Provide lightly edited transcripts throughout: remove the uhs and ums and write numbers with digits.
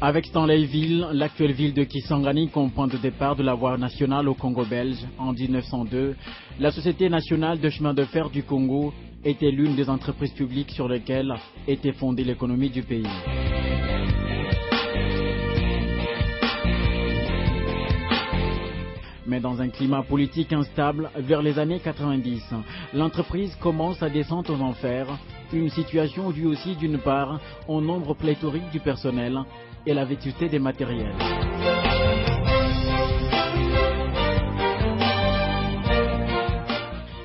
Avec Stanleyville, l'actuelle ville de Kisangani comme point de départ de la voie nationale au Congo belge en 1902, la Société nationale de chemin de fer du Congo était l'une des entreprises publiques sur lesquelles était fondée l'économie du pays. Mais dans un climat politique instable, vers les années 90, l'entreprise commence à descendre aux enfers, une situation due aussi d'une part au nombre pléthorique du personnel et la vétusté des matériels.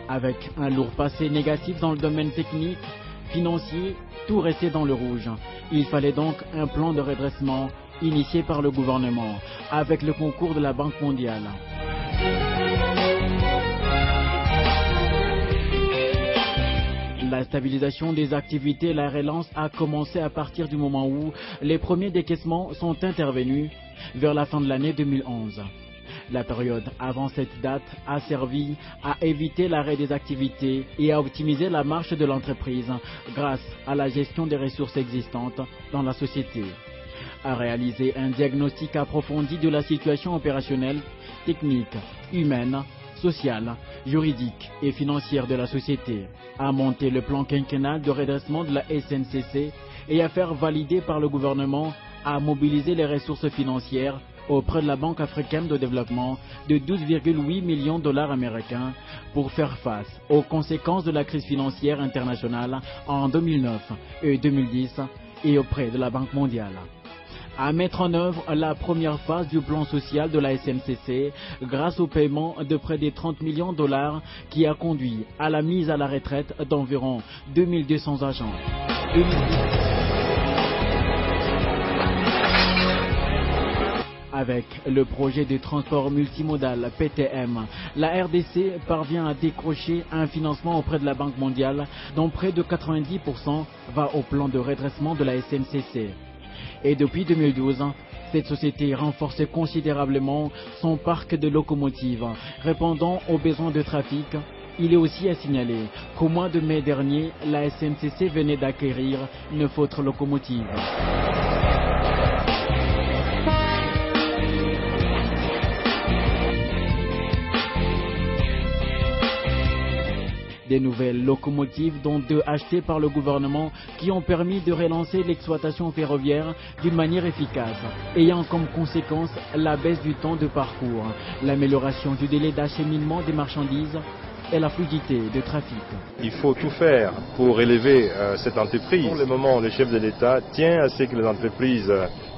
Avec un lourd passé négatif dans le domaine technique, financier, tout restait dans le rouge. Il fallait donc un plan de redressement initié par le gouvernement, avec le concours de la Banque mondiale. La stabilisation des activités et la relance a commencé à partir du moment où les premiers décaissements sont intervenus vers la fin de l'année 2011. La période avant cette date a servi à éviter l'arrêt des activités et à optimiser la marche de l'entreprise grâce à la gestion des ressources existantes dans la société, à réaliser un diagnostic approfondi de la situation opérationnelle, technique, humaine, sociale, juridique et financière de la société, à monter le plan quinquennal de redressement de la SNCC et à faire valider par le gouvernement à mobiliser les ressources financières auprès de la Banque africaine de développement de 12,8 millions de dollars américains pour faire face aux conséquences de la crise financière internationale en 2009 et 2010 et auprès de la Banque mondiale. À mettre en œuvre la première phase du plan social de la SNCC grâce au paiement de près de 30 millions de dollars qui a conduit à la mise à la retraite d'environ 2200 agents. Avec le projet de transport multimodal PTM, la RDC parvient à décrocher un financement auprès de la Banque mondiale dont près de 90% va au plan de redressement de la SNCC. Et depuis 2012, cette société renforce considérablement son parc de locomotives, répondant aux besoins de trafic. Il est aussi à signaler qu'au mois de mai dernier, la SNCC venait d'acquérir 9 autres locomotives. Des nouvelles locomotives, dont 2 achetées par le gouvernement, qui ont permis de relancer l'exploitation ferroviaire d'une manière efficace, ayant comme conséquence la baisse du temps de parcours, l'amélioration du délai d'acheminement des marchandises et la fluidité de trafic. Il faut tout faire pour élever cette entreprise. Pour le moment, le chef de l'État tient à ce que les entreprises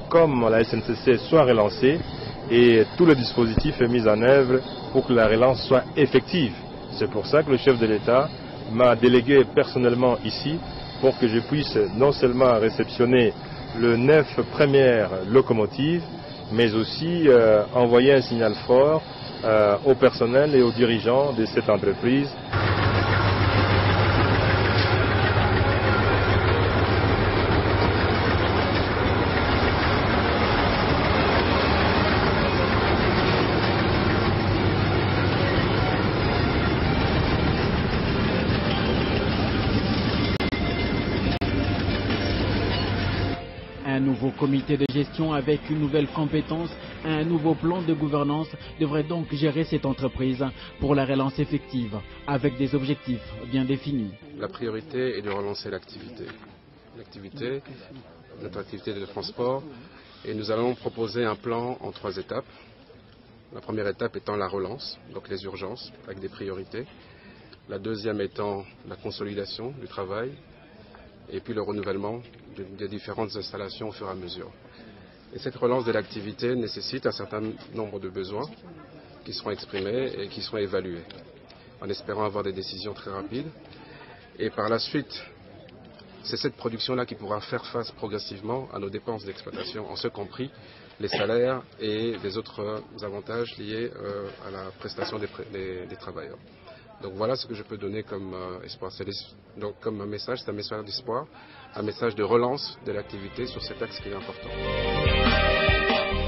comme la SNCC soient relancées et tout le dispositif est mis en œuvre pour que la relance soit effective. C'est pour ça que le chef de l'État m'a délégué personnellement ici pour que je puisse non seulement réceptionner les 9 premières locomotives, mais aussi envoyer un signal fort au personnel et aux dirigeants de cette entreprise. Un nouveau comité de gestion avec une nouvelle compétence, un nouveau plan de gouvernance devrait donc gérer cette entreprise pour la relance effective, avec des objectifs bien définis. La priorité est de relancer l'activité. Notre activité de transport, et nous allons proposer un plan en 3 étapes. La première étape étant la relance, donc les urgences, avec des priorités. La deuxième étant la consolidation du travail, et puis le renouvellement des différentes installations au fur et à mesure. Et cette relance de l'activité nécessite un certain nombre de besoins qui seront exprimés et qui seront évalués, en espérant avoir des décisions très rapides. Et par la suite, c'est cette production-là qui pourra faire face progressivement à nos dépenses d'exploitation, en ce compris les salaires et les autres avantages liés à la prestation des travailleurs. Donc voilà ce que je peux donner comme espoir. Donc comme un message, c'est un message d'espoir, un message de relance de l'activité sur cet axe qui est important.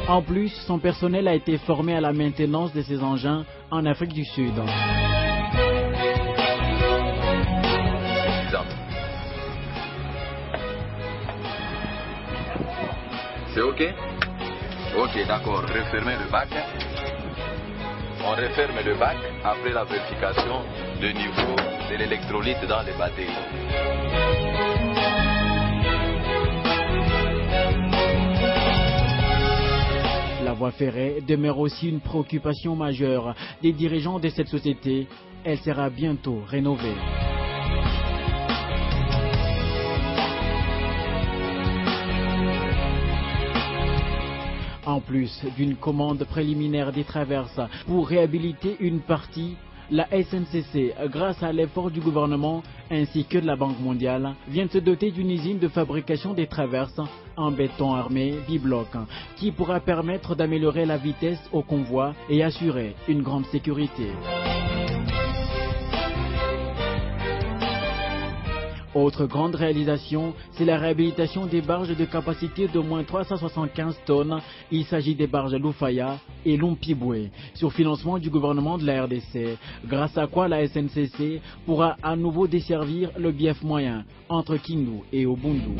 En plus, son personnel a été formé à la maintenance de ces engins en Afrique du Sud. C'est OK? OK, d'accord. Refermez le bac. On referme le bac après la vérification du niveau de l'électrolyte dans les batteries. La voie ferrée demeure aussi une préoccupation majeure des dirigeants de cette société. Elle sera bientôt rénovée. En plus d'une commande préliminaire des traverses pour réhabiliter une partie, la SNCC, grâce à l'effort du gouvernement ainsi que de la Banque mondiale, vient de se doter d'une usine de fabrication des traverses en béton armé bibloc qui pourra permettre d'améliorer la vitesse au convoi et assurer une grande sécurité. Autre grande réalisation, c'est la réhabilitation des barges de capacité d'au moins 375 tonnes. Il s'agit des barges Lufaya et Lumpibwe, sur financement du gouvernement de la RDC, grâce à quoi la SNCC pourra à nouveau desservir le bief moyen entre Kindu et Ubundu.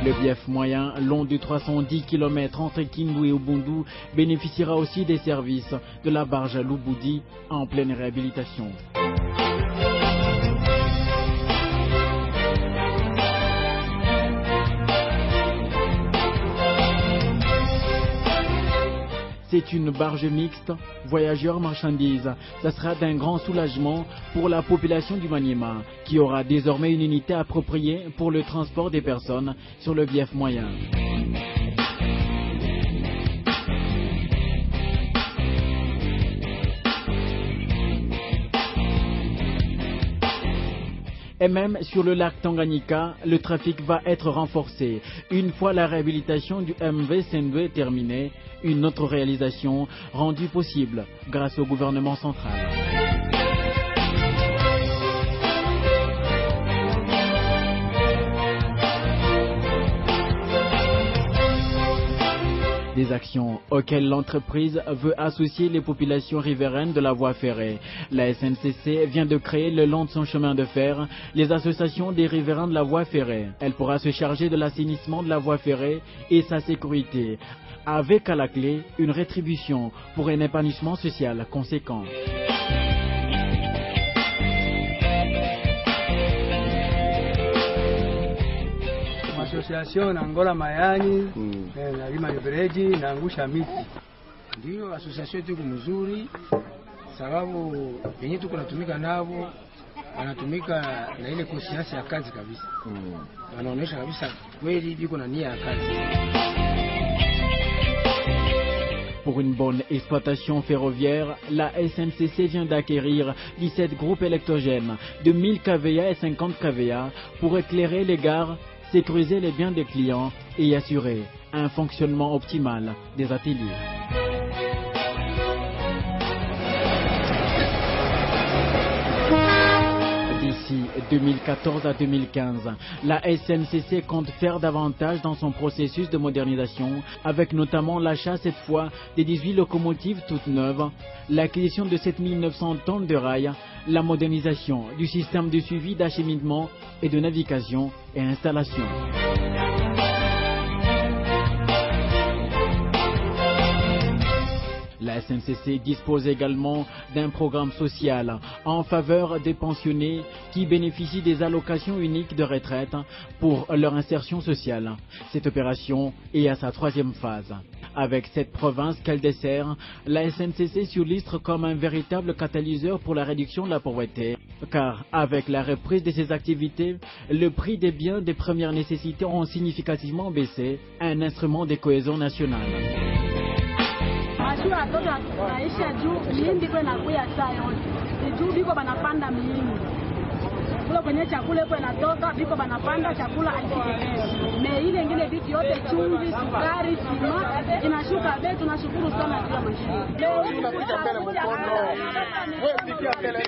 Le bief moyen, long de 310 km entre Kindu et Ubundu, bénéficiera aussi des services de la barge Lubudi en pleine réhabilitation. C'est une barge mixte, voyageurs-marchandises. Ça sera d'un grand soulagement pour la population du Maniema, qui aura désormais une unité appropriée pour le transport des personnes sur le bief moyen. Et même sur le lac Tanganyika, le trafic va être renforcé. Une fois la réhabilitation du MV Sendwe terminée, une autre réalisation rendue possible grâce au gouvernement central. Des actions auxquelles l'entreprise veut associer les populations riveraines de la voie ferrée. La SNCC vient de créer le long de son chemin de fer les associations des riverains de la voie ferrée. Elle pourra se charger de l'assainissement de la voie ferrée et sa sécurité, avec à la clé une rétribution pour un épanouissement social conséquent. Association Angola Mayani nalima mifereji naangusha miti. Ndio association yetu mzuri, sababu yenyewe tuko natumika nao, wanatumika na ile conscience ya kazi kabisa. Wanaonyesha kabisa kweli biko na nia ya kazi. Pour une bonne exploitation ferroviaire, la SNCC vient d'acquérir 17 groupes électrogènes de 1000 kVA et 50 kVA pour éclairer les gares, sécuriser les biens des clients et assurer un fonctionnement optimal des ateliers. D'ici 2014 à 2015, la SNCC compte faire davantage dans son processus de modernisation, avec notamment l'achat cette fois des 18 locomotives toutes neuves, l'acquisition de 7900 tonnes de rails, la modernisation du système de suivi d'acheminement et de navigation et installation. La SNCC dispose également d'un programme social en faveur des pensionnés qui bénéficient des allocations uniques de retraite pour leur insertion sociale. Cette opération est à sa 3e phase. Avec cette province qu'elle dessert, la SNCC s'illustre comme un véritable catalyseur pour la réduction de la pauvreté, car avec la reprise de ses activités, le prix des biens de première nécessité ont significativement baissé, un instrument de cohésion nationale. Watoto wanaisha juu miindi kwa inakuya saa yote juu biko banapanda miindi kule kwenye chakula iko inatoka biko banapanda chakula aisikelewe me ile ingine vitu yote chumvi sukari sima inashuka bei. Tunashukuru sana kwa mashine leo tunakuja mbele mkono wewe pikia mbele.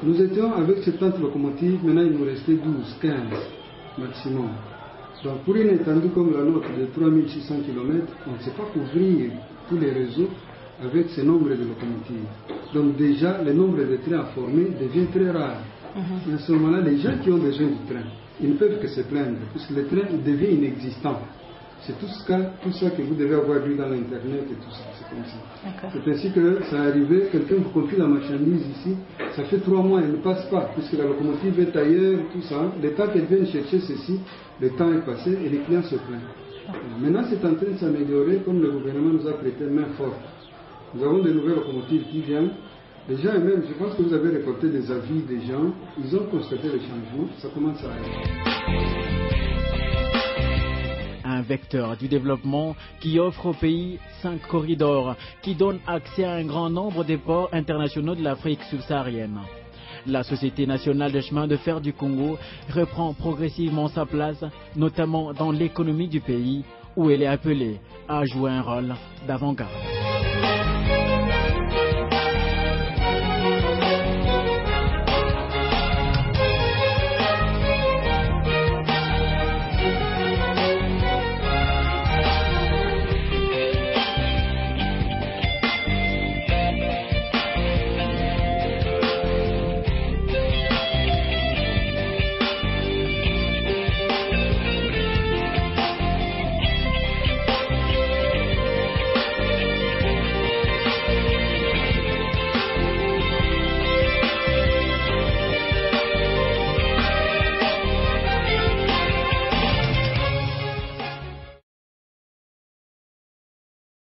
Nous étions avec 70 locomotives, maintenant il nous restait 12, 15 maximum. Donc pour une étendue comme la nôtre de 3600 km, on ne sait pas couvrir tous les réseaux avec ce nombre de locomotives. Donc déjà, le nombre de trains à former devient très rare. Et à ce moment-là, les gens qui ont besoin du train, ils ne peuvent que se plaindre, puisque le train devient inexistant. C'est tout ça que vous devez avoir vu dans l'Internet et tout ça, c'est comme ça. C'est ainsi que ça arrivait, quelqu'un vous confie la marchandise ici, ça fait 3 mois, elle ne passe pas, puisque la locomotive est ailleurs, tout ça. Le temps qu'elle vienne chercher ceci, le temps est passé et les clients se plaignent. Maintenant, c'est en train de s'améliorer, comme le gouvernement nous a prêté main forte. Nous avons de nouvelles locomotives qui viennent. Les gens eux-mêmes, je pense que vous avez récolté des avis des gens, ils ont constaté le changement, ça commence à aller. Un vecteur du développement qui offre au pays 5 corridors, qui donne accès à un grand nombre de ports internationaux de l'Afrique subsaharienne. La Société nationale des chemins de fer du Congo reprend progressivement sa place, notamment dans l'économie du pays, où elle est appelée à jouer un rôle d'avant-garde.